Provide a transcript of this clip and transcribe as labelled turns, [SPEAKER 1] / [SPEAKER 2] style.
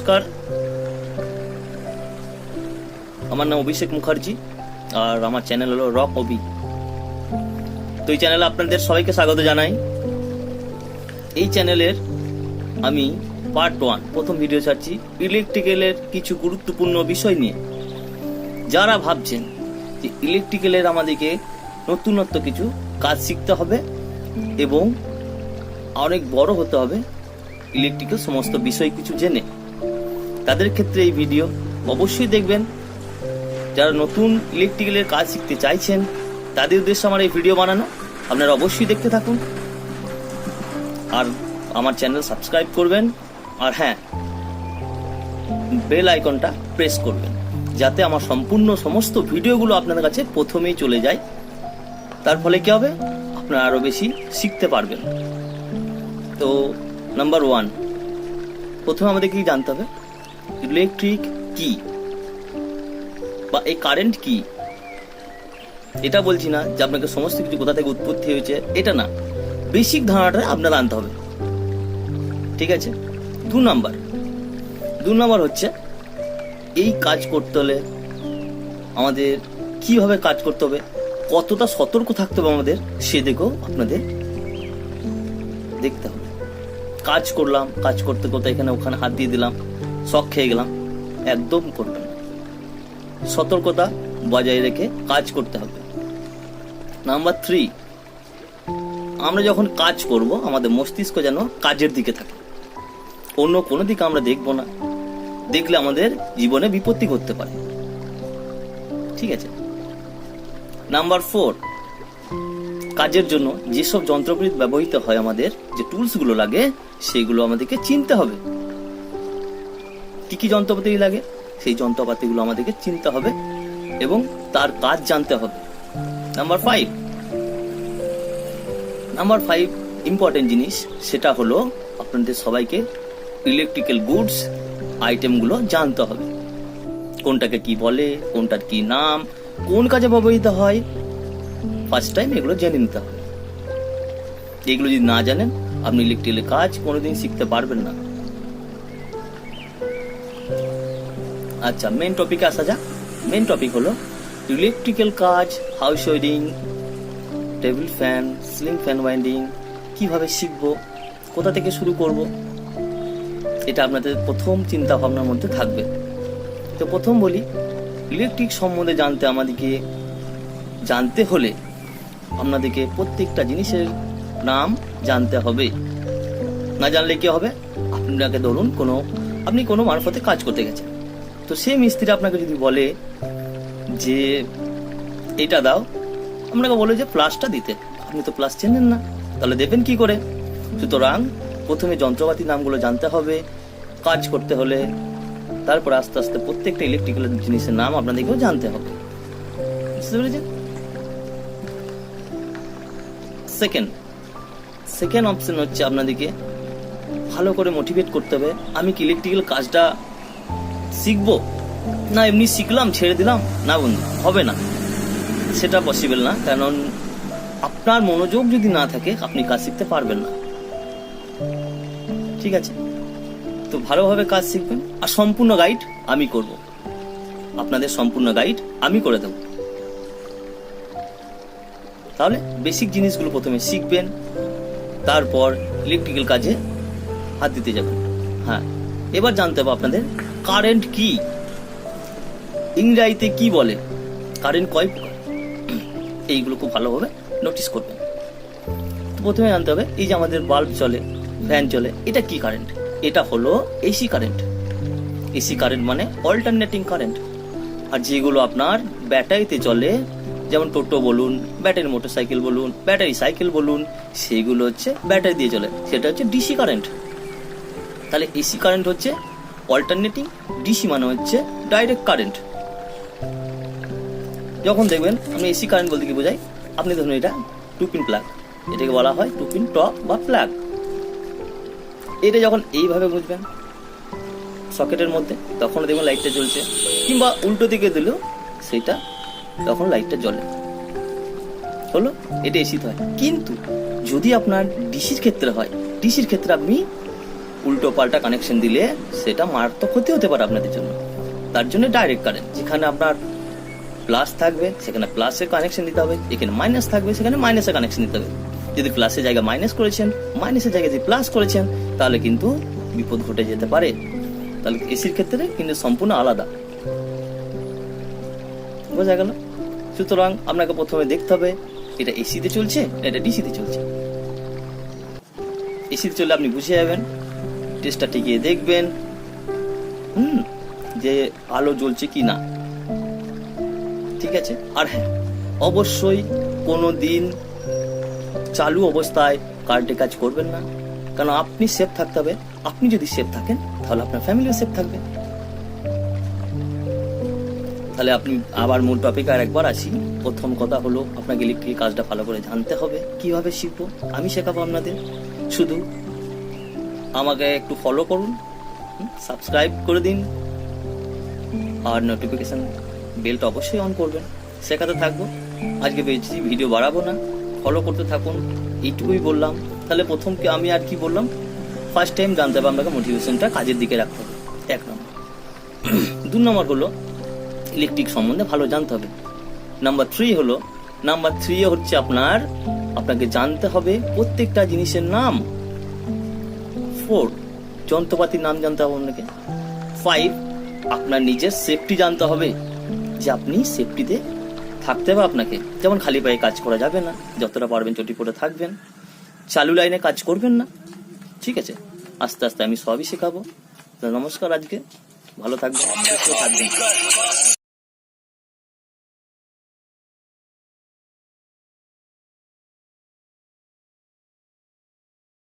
[SPEAKER 1] নমস্কার, আমার নাম অভিষেক মুখার্জি আর আমার চ্যানেল হলো রক অবি। তো এই চ্যানেলে আপনাদের সবাইকে স্বাগত জানাই। এই চ্যানেলের আমি পার্ট 1 প্রথম ভিডিও ছাড়ছি ইলেকট্রিক্যালের কিছু গুরুত্বপূর্ণ বিষয় নিয়ে। যারা ভাবছেন যে ইলেকট্রিক্যালের আমাদেরকে নতুনত্ব কিছু কাজ শিখতে হবে এবং অনেক বড় হতে হবে ইলেকট্রিক্যাল সমস্ত বিষয় কিছু জেনে, তাদের ক্ষেত্রে এই ভিডিও অবশ্যই দেখবেন। যারা নতুন ইলেকট্রিক্যালের কাজ শিখতে চাইছেন তাদের উদ্দেশ্যে আমার এই ভিডিও বানানো, আপনারা অবশ্যই দেখতে থাকুন আর আমার চ্যানেল সাবস্ক্রাইব করবেন। আর হ্যাঁ, বেল আইকনটা প্রেস করবেন যাতে আমার সম্পূর্ণ সমস্ত ভিডিওগুলো আপনাদের কাছে প্রথমেই চলে যায়। তার ফলে কি হবে, আপনারা আরো বেশি শিখতে পারবেন। তো নাম্বার 1, প্রথমে আমাদের কি জানতে হবে ইলেকট্রিক কি বা এই কারেন্ট কি। এটা বলছি না যে আপনাকে সমস্ত কিছু কোথা থেকে উৎপত্তি হয়েছে, এটা না, বেসিক ধারণাটা আপনার আনতে হবে, ঠিক আছে। 2 নাম্বার হচ্ছে এই কাজ করতে হলে আমাদের কিভাবে কাজ করতে হবে, কতটা সতর্ক থাকতে হবে আমাদের, সেদিকেও আপনাদের দেখতে হবে। কাজ করতে করতে এখানে ওখানে হাত দিয়ে দিলাম, শক খেয়ে গেলাম, একদম করবেন না। সতর্কতা বজায় রেখে কাজ করতে হবে। নাম্বার 3, আমরা যখন কাজ করব আমাদের মস্তিষ্ক যেন কাজের দিকে থাকে, অন্য কোনো দিকে আমরা দেখবো না। দেখলে আমাদের জীবনে বিপত্তি ঘটতে পারে, ঠিক আছে। নাম্বার 4, কাজের জন্য যেসব যন্ত্রপাতি ব্যবহৃত হয়, আমাদের যে টুলস গুলো লাগে সেগুলো আমাদেরকে চিনতে হবে। কি কি যন্ত্রপাতি লাগে সেই যন্ত্রপাতিগুলো আমাদেরকে চিনতে হবে এবং তার কাজ জানতে হবে। নাম্বার 5 ইম্পর্টেন্ট জিনিস, সেটা হলো আপনাদের সবাইকে ইলেকট্রিক্যাল গুডস আইটেমগুলো জানতে হবে। কোনটাকে কি বলে, কোনটার কি নাম, কোন কাজে ব্যবহৃত হয়, ফার্স্ট টাইম এগুলো জেনে নিতে হবে। এগুলো যদি না জানেন আপনি ইলেকট্রিক্যাল কাজ কোনোদিন শিখতে পারবেন না। আচ্ছা, মেন টপিকে আসা যাক। মেন টপিক হলো ইলেকট্রিক্যাল কাজ, house wiring, table fan, ceiling fan winding কিভাবে শিখবো, কোথা থেকে শুরু করব, এটা আপনাদের প্রথম চিন্তা ভাবনার মধ্যে থাকবে। তো প্রথম বলি, ইলেকট্রিক সম্বন্ধে আমাদেরকে জানতে হলে আপনাদেরকে প্রত্যেকটা জিনিসের নাম জানতে হবে। না জানলে কি হবে, আপনাকে ধরুন আপনি কোনো মারফতে কাজ করতে গেছেন, তো সেই মিস্ত্রি আপনাকে যদি বলে যে এটা দাও, আপনাকে বলে যে প্লাসটা দিতে, আপনি তো প্লাস চেনেন না, তাহলে দেবেন কি করে। সুতরাং প্রথমে যন্ত্রপাতির নামগুলো জানতে হবে কাজ করতে হলে, তারপর আস্তে আস্তে প্রত্যেকটা ইলেকট্রিক্যাল জিনিসের নাম আপনাদেরকেও জানতে হবে, বুঝতে পেরেছেন। সেকেন্ড অপশন হচ্ছে আপনাদেরকে ভালো করে মোটিভেট করতে হবে। আমি কি ইলেকট্রিক্যাল কাজটা শিখবো, না এমনি শিখলাম ছেড়ে দিলাম, না বন্ধু, হবে না, সেটা পসিবল না। কারণ আপনার মনোযোগ যদি না থাকে আপনি কাজ শিখতে পারবেন না, ঠিক আছে। তো ভালোভাবে কাজ শিখবেন আর সম্পূর্ণ গাইড আমি করব, আপনাদের সম্পূর্ণ গাইড আমি করে দেব। তাহলে বেসিক জিনিসগুলো প্রথমে শিখবেন, তারপর ইলেকট্রিক্যাল কাজে হাত দিতে যাবেন। হ্যাঁ, এবার জানতে হবে আপনাদের কারেন্ট কি, ইংরেজিতে কি বলে, কারেন্ট কয় প্রকার, এইগুলো খুব ভালোভাবে নোটিস করবেন। তো প্রথমে জানতে হবে এই যে আমাদের বাল্ব চলে, ফ্যান চলে, এটা কি কারেন্ট, এটা হলো এসি কারেন্ট। এসি কারেন্ট মানে অল্টারনেটিং কারেন্ট। আর যেগুলো আপনার ব্যাটারিতে চলে, যেমন টোটো বলুন, ব্যাটারি মোটরসাইকেল বলুন, ব্যাটারি সাইকেল বলুন, সেগুলো হচ্ছে ব্যাটারি দিয়ে চলে, সেটা হচ্ছে ডিসি কারেন্ট। তাহলে এসি কারেন্ট হচ্ছে অল্টারনেটিং, ডিসি মানে হচ্ছে ডাইরেক্ট কারেন্ট। যখন দেখবেন আমি এসি কারেন্ট বলতে কি বোঝাই, আপনি ধরুন এটা 2 পিন প্লাগ, এটাকে বলা হয় 2 পিন টপ বা প্লাগ। এটা যখন এইভাবে বুঝবেন সকেটের মধ্যে, তখন দেখবেন লাইটটা জ্বলছে, কিংবা উল্টো দিকে দিলেও সেটা তখন লাইটটা জ্বলে, হলো, এটা এসিতে হয়। কিন্তু যদি আপনার ডিসির ক্ষেত্রে হয়, ডিসির ক্ষেত্রে আপনি উল্টো পাল্টা কানেকশন দিলে সেটা মারাত্মক ক্ষতি হতে পারে আপনাদের জন্য। তার জন্য ডাইরেক্ট কারেন্ট, যেখানে আপনার প্লাস থাকবে সেখানে প্লাসের কানেকশন দিতে হবে, এখানে মাইনাস থাকবে সেখানে মাইনাসের কানেকশন দিতে হবে। যদি প্লাসের জায়গায় মাইনাস করেছেন, মাইনাসের জায়গায় যদি প্লাস করেছেন, তাহলে কিন্তু বিপদ ঘটে যেতে পারে। তাহলে এসির ক্ষেত্রে কিন্তু সম্পূর্ণ আলাদা, বোঝা গেল? সুতরাং আপনাকে প্রথমে দেখতে হবে এটা এসিতে চলছে না এটা ডিসিতে চলছে। এসিতে চললে আপনি বুঝে যাবেন, টেস্টটা টিকিয়ে দেখবেন যে আলো জ্বলছে কি না, ঠিক আছে? আর হ্যাঁ, অবশ্যই কোনো দিন চালু অবস্থায় কারেন্টে কাজ করবেন না, কারণ আপনি সেফ থাকতে হবে। আপনি যদি সেফ থাকেন তাহলে আপনার ফ্যামিলিও সেফ থাকবে। তাহলে আপনি আবার মূল টপিকে আর একবার আসি। প্রথম কথা হলো আপনাকে ইলেকট্রিক কাজটা ভালো করে জানতে হবে। কিভাবে শিখবো? আমি শেখাবো আপনাদের। শুধু আমাকে একটু ফলো করুন, সাবস্ক্রাইব করে দিন, আর নোটিফিকেশন বেলটা অবশ্যই অন করবেন। শেখাতে থাকবো। আজকে বেশি ভিডিও বাড়াবো না, ফলো করতে থাকুন, এইটুকুই বললাম। তাহলে প্রথম আমি আর কি বললাম, ফার্স্ট টাইম জানতে হবে আপনাকে মোটিভেশনটা কাজের দিকে রাখতে হবে, 1 নম্বর। 2 নম্বর হলো ইলেকট্রিক সম্বন্ধে ভালো জানতে হবে। নাম্বার 3 হচ্ছে আপনাকে জানতে হবে প্রত্যেকটা জিনিসের নাম। 4 যন্ত্রপাতির নাম জানতে হবে আপনাকে। 5 আপনার নিজের সেফটি জানতে হবে, যে আপনি সেফটিতে থাকতে হবে আপনাকে। যেমন খালি পায়ে কাজ করা যাবে না, যতটা পারবেন চটি পরে থাকবেন, চালু লাইনে কাজ করবেন না, ঠিক আছে? আস্তে আস্তে আমি সবই শেখাবো। নমস্কার, আজকে ভালো থাকবেন, সুস্থ থাকবেন।